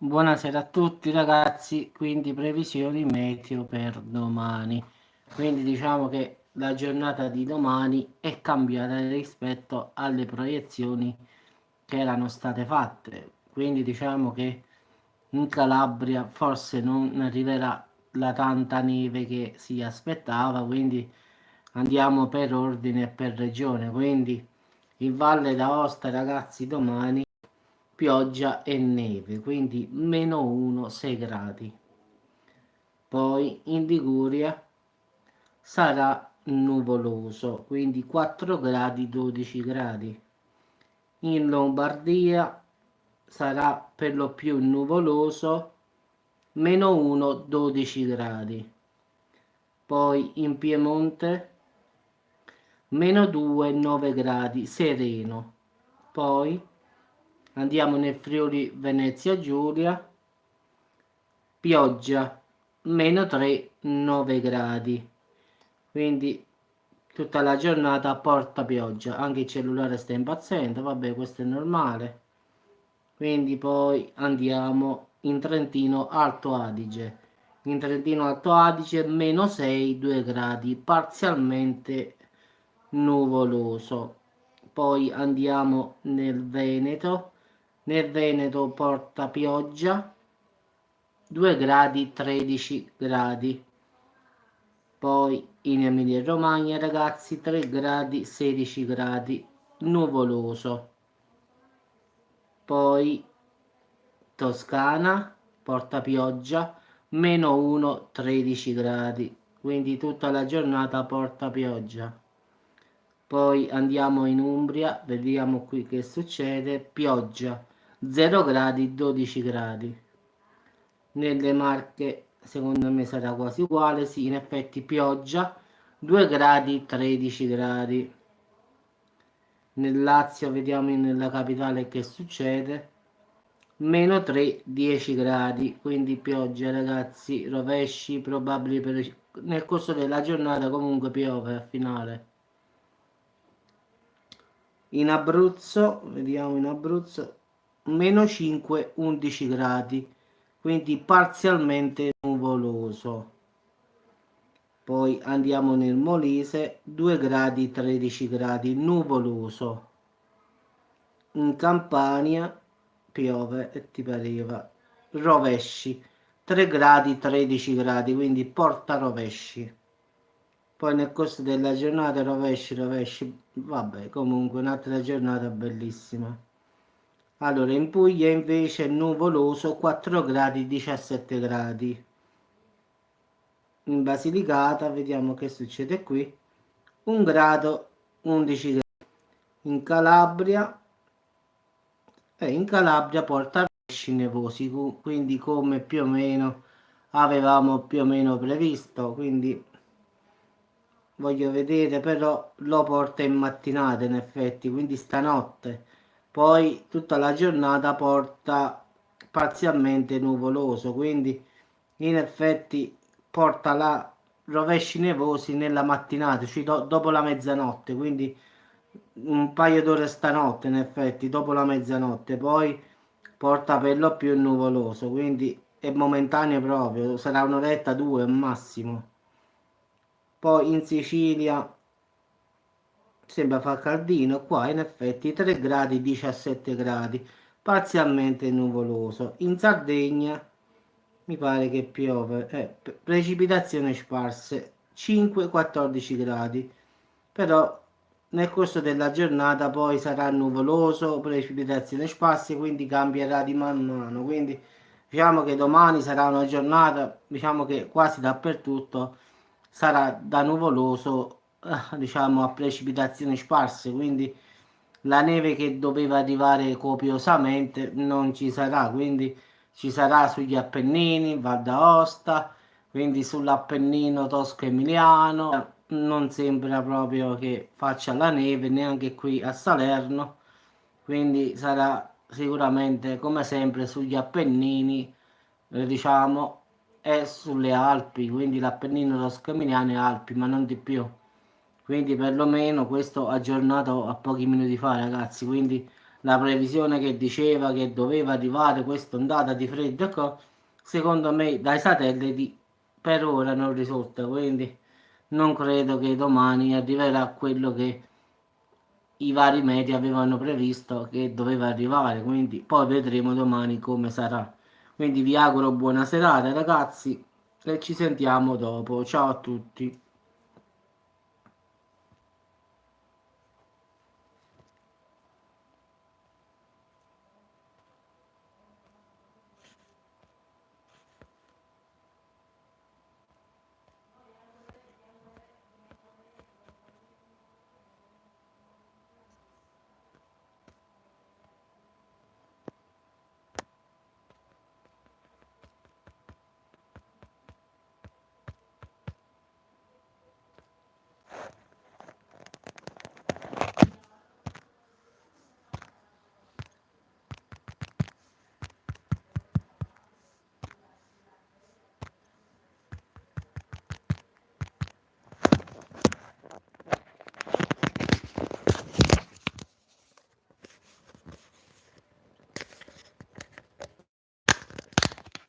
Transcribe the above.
Buonasera a tutti ragazzi, quindi previsioni meteo per domani. Quindi diciamo che la giornata di domani è cambiata rispetto alle proiezioni che erano state fatte. Quindi diciamo che in Calabria forse non arriverà la tanta neve che si aspettava, quindi andiamo per ordine e per regione. Quindi in Valle d'Aosta ragazzi domani pioggia e neve, quindi -1, 6 gradi. Poi in Liguria sarà nuvoloso, quindi 4 gradi, 12 gradi. In Lombardia sarà per lo più nuvoloso, -1, 12 gradi. Poi in Piemonte -2, 9 gradi, sereno. Poi andiamo nel Friuli Venezia Giulia, pioggia, -3, 9 gradi. Quindi tutta la giornata porta pioggia. Anche il cellulare sta impazzendo, vabbè, questo è normale. Quindi poi andiamo in Trentino Alto Adige. In Trentino Alto Adige -6, 2 gradi, parzialmente nuvoloso. Poi andiamo nel Veneto. Nel Veneto porta pioggia, 2 gradi, 13 gradi. Poi in Emilia Romagna ragazzi 3 gradi, 16 gradi, nuvoloso. Poi Toscana porta pioggia, -1, 13 gradi, quindi tutta la giornata porta pioggia. Poi andiamo in Umbria, vediamo qui che succede, pioggia, 0 gradi, 12 gradi. Nelle Marche secondo me sarà quasi uguale, sì, in effetti pioggia, 2 gradi, 13 gradi. Nel Lazio vediamo nella capitale che succede, -3, 10 gradi, quindi pioggia ragazzi, rovesci probabili nel corso della giornata, comunque piove al finale. In Abruzzo, vediamo in Abruzzo, -5, 11 gradi, quindi parzialmente nuvoloso. Poi andiamo nel Molise, 2 gradi, 13 gradi, nuvoloso. In Campania piove e ti pareva. Rovesci, 3 gradi, 13 gradi, quindi porta rovesci. Poi nel corso della giornata rovesci, rovesci, vabbè, comunque un'altra giornata bellissima. Allora, in Puglia invece è nuvoloso, 4 gradi, 17 gradi. In Basilicata, vediamo che succede qui, 1 grado, 11 gradi. In Calabria, in Calabria porta rovesci nevosi, quindi come più o meno avevamo più o meno previsto, quindi voglio vedere, però lo porta in mattinata in effetti, quindi stanotte. Poi tutta la giornata porta parzialmente nuvoloso, quindi in effetti porta la rovesci nevosi nella mattinata, cioè dopo la mezzanotte, quindi un paio d'ore stanotte in effetti, dopo la mezzanotte, poi porta per lo più nuvoloso, quindi è momentaneo proprio, sarà un'oretta, due al massimo. Poi in Sicilia sembra fa caldino, qua in effetti 3 gradi, 17 gradi, parzialmente nuvoloso. In Sardegna mi pare che piove, precipitazioni sparse, 5-14 gradi, però nel corso della giornata poi sarà nuvoloso, precipitazioni sparse, quindi cambierà di man mano, quindi diciamo che domani sarà una giornata, diciamo che quasi dappertutto sarà da nuvoloso, diciamo a precipitazioni sparse, quindi la neve che doveva arrivare copiosamente non ci sarà, quindi ci sarà sugli Appennini, Val d'Aosta, quindi sull'Appennino tosco-emiliano. Non sembra proprio che faccia la neve neanche qui a Salerno, quindi sarà sicuramente come sempre sugli Appennini, diciamo, e sulle Alpi, quindi l'Appennino tosco-emiliano e Alpi, ma non di più. Quindi perlomeno questo aggiornato a pochi minuti fa, ragazzi, quindi la previsione che diceva che doveva arrivare questa ondata di freddo, secondo me dai satelliti per ora non risulta, quindi non credo che domani arriverà quello che i vari media avevano previsto che doveva arrivare, quindi poi vedremo domani come sarà. Quindi vi auguro buona serata ragazzi e ci sentiamo dopo. Ciao a tutti.